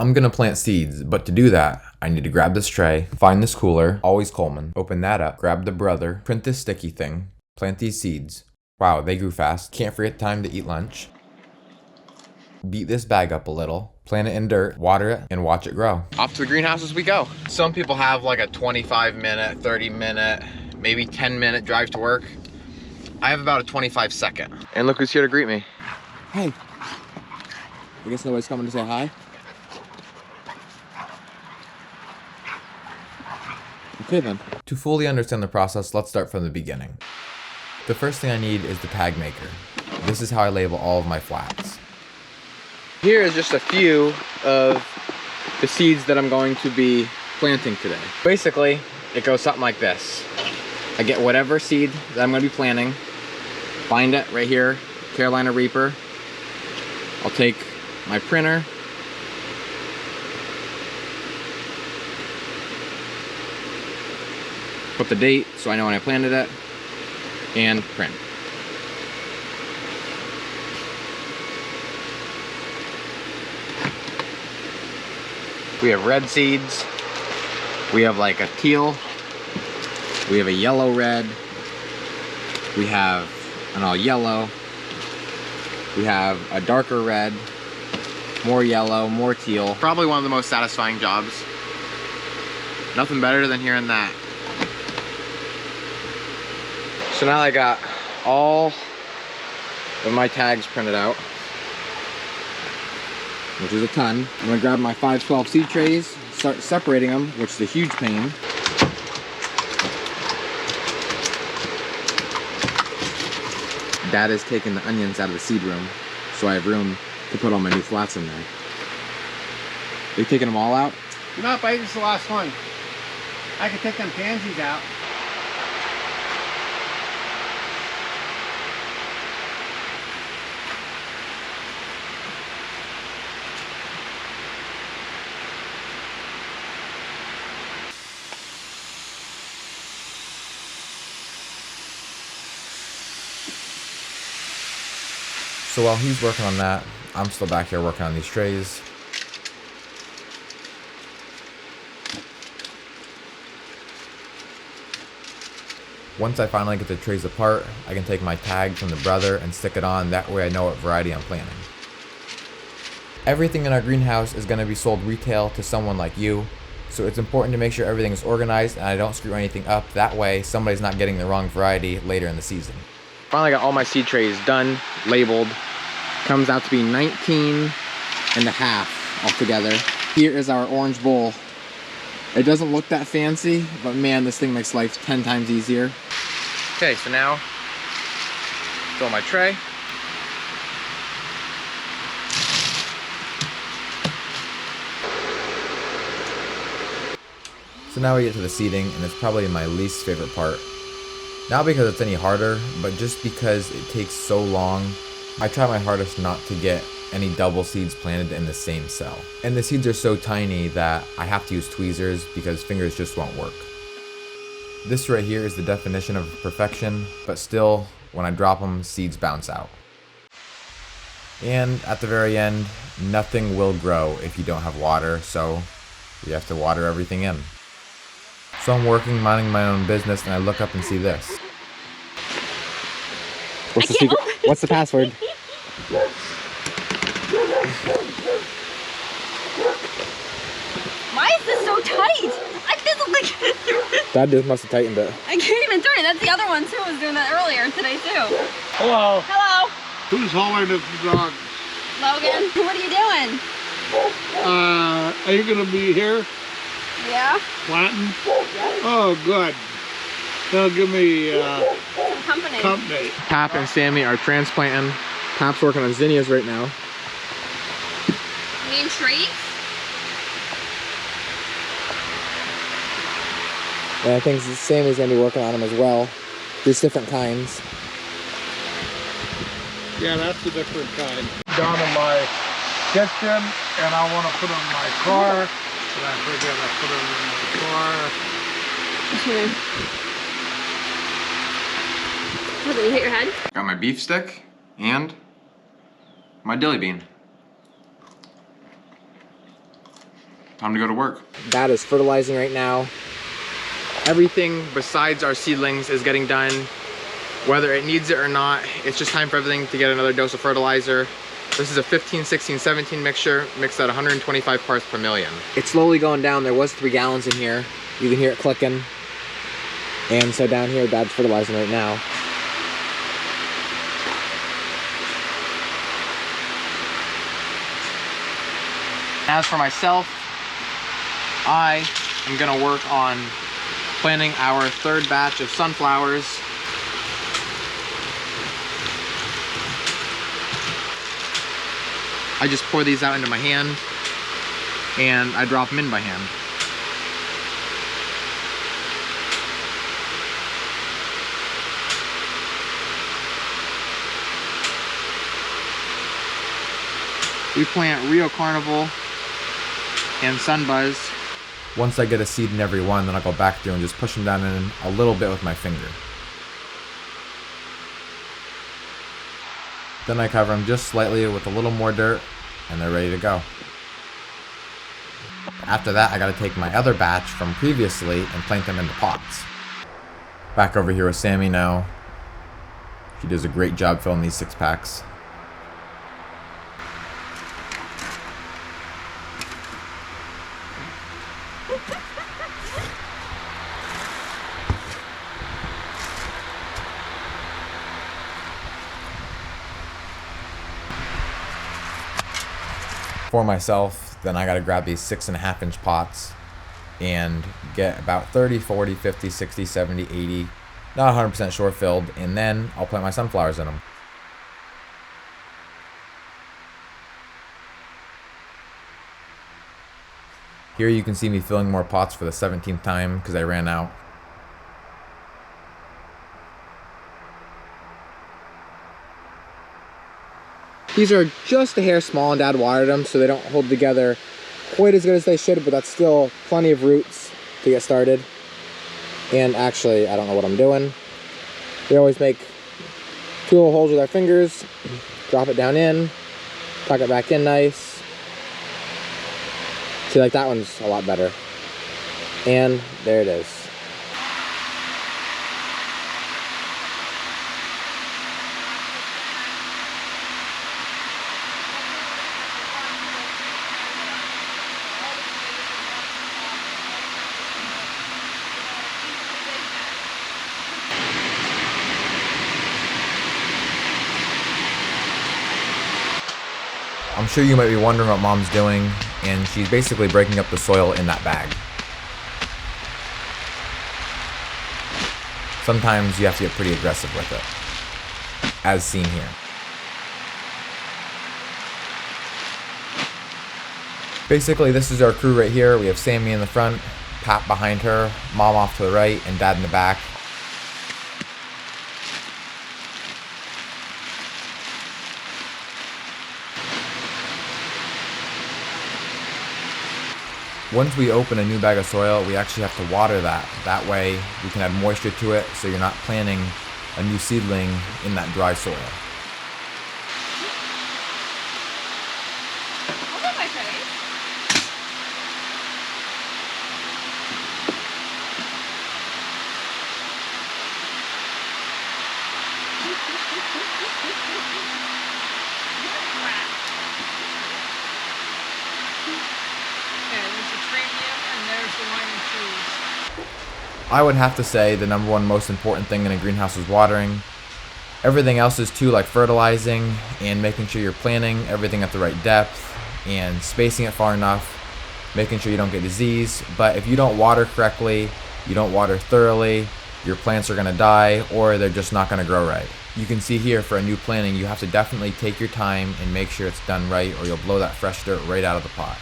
I'm gonna plant seeds, but to do that, I need to grab this tray, find this cooler, always Coleman, open that up, grab the brother, print this sticky thing, plant these seeds. Wow, they grew fast. Can't forget time to eat lunch. Beat this bag up a little, plant it in dirt, water it, and watch it grow. Off to the greenhouse as we go. Some people have like a 25-minute, 30-minute, maybe 10-minute drive to work. I have about a 25-second. And look who's here to greet me. Hey. I guess nobody's coming to say hi? Okay then. To fully understand the process, let's start from the beginning. The first thing I need is the tag maker. This is how I label all of my flats. Here is just a few of the seeds that I'm going to be planting today. Basically, it goes something like this. I get whatever seed that I'm going to be planting, find it right here, Carolina Reaper. I'll take my printer, put the date so I know when I planted it, and print. We have red seeds, we have like a teal, we have a yellow red, we have an all yellow, we have a darker red, more yellow, more teal. Probably one of the most satisfying jobs. Nothing better than hearing that. So now I got all of my tags printed out, which is a ton. I'm gonna grab my 512 seed trays, start separating them, which is a huge pain. Dad is taking the onions out of the seed room, so I have room to put all my new flats in there. Are you taking them all out? No, but this is the last one. I can take them pansies out. So while he's working on that, I'm still back here working on these trays. Once I finally get the trays apart, I can take my tag from the brother and stick it on. That way I know what variety I'm planting. Everything in our greenhouse is going to be sold retail to someone like you, so it's important to make sure everything is organized and I don't screw anything up. That way somebody's not getting the wrong variety later in the season. Finally got all my seed trays done, labeled. Comes out to be 19 and a half altogether. Here is our orange bowl. It doesn't look that fancy, but man, this thing makes life 10 times easier. Okay, so now, fill my tray. So now we get to the seeding, and it's probably my least favorite part. Not because it's any harder, but just because it takes so long. I try my hardest not to get any double seeds planted in the same cell. And the seeds are so tiny that I have to use tweezers because fingers just won't work. This right here is the definition of perfection, but still, when I drop them, seeds bounce out. And at the very end, nothing will grow if you don't have water, so you have to water everything in. So I'm working, minding my own business, and I look up and see this. What's the secret? What's the password? Why is this so tight? I feel like Dad just must have tightened it. I can't even turn it. That's the other one too. Was doing that earlier today too. Hello. Hello, Who's hauling the dog? Logan. What are you doing? Are you gonna be here Yeah. planting? Oh, good. They'll give me Some company. company. Pap and Sammy are transplanting. Pap's working on zinnias right now. You mean trees? And I think Sammy's gonna be working on them as well. There's different kinds. Yeah, that's a different kind. Down in my kitchen, and I want to put them in my car, and I forget I put them in my car. Oh, did you hit your head? Got my beef stick and my dilly bean. Time to go to work. Dad is fertilizing right now. Everything besides our seedlings is getting done. Whether it needs it or not, it's just time for everything to get another dose of fertilizer. This is a 15, 16, 17 mixture, mixed at 125 parts per million. It's slowly going down. There was 3 gallons in here. You can hear it clicking. And so down here, Dad's fertilizing right now. As for myself, I am gonna work on planting our 3rd batch of sunflowers. I just pour these out into my hand and I drop them in by hand. We plant Rio Carnival and Sunbuzz. Once I get a seed in every one, then I'll go back through and just push them down in a little bit with my finger. Then I cover them just slightly with a little more dirt, and they're ready to go. After that, I gotta take my other batch from previously and plant them into pots. Back over here with Sammy now. She does a great job filling these 6-packs. For myself, then I gotta grab these 6.5-inch pots and get about 30, 40, 50, 60, 70, 80, not 100% sure filled, and then I'll plant my sunflowers in them. Here you can see me filling more pots for the 17th time because I ran out. These are just a hair small, and Dad watered them so they don't hold together quite as good as they should, but that's still plenty of roots to get started. And actually, I don't know what I'm doing. We always make 2 little holes with our fingers, drop it down in, tuck it back in nice. See, like that one's a lot better. And there it is. I'm sure you might be wondering what Mom's doing, and she's basically breaking up the soil in that bag. Sometimes you have to get pretty aggressive with it, as seen here. Basically, this is our crew right here. We have Sammy in the front, Pat behind her, Mom off to the right, and Dad in the back. Once we open a new bag of soil, we actually have to water that. That way we can add moisture to it so you're not planting a new seedling in that dry soil. I'll get my tray. I would have to say the number one most important thing in a greenhouse is watering. Everything else is too, like fertilizing and making sure you're planting everything at the right depth and spacing it far enough, making sure you don't get disease. But if you don't water correctly, you don't water thoroughly, your plants are gonna die or they're just not gonna grow right. You can see here for a new planting, you have to definitely take your time and make sure it's done right or you'll blow that fresh dirt right out of the pot.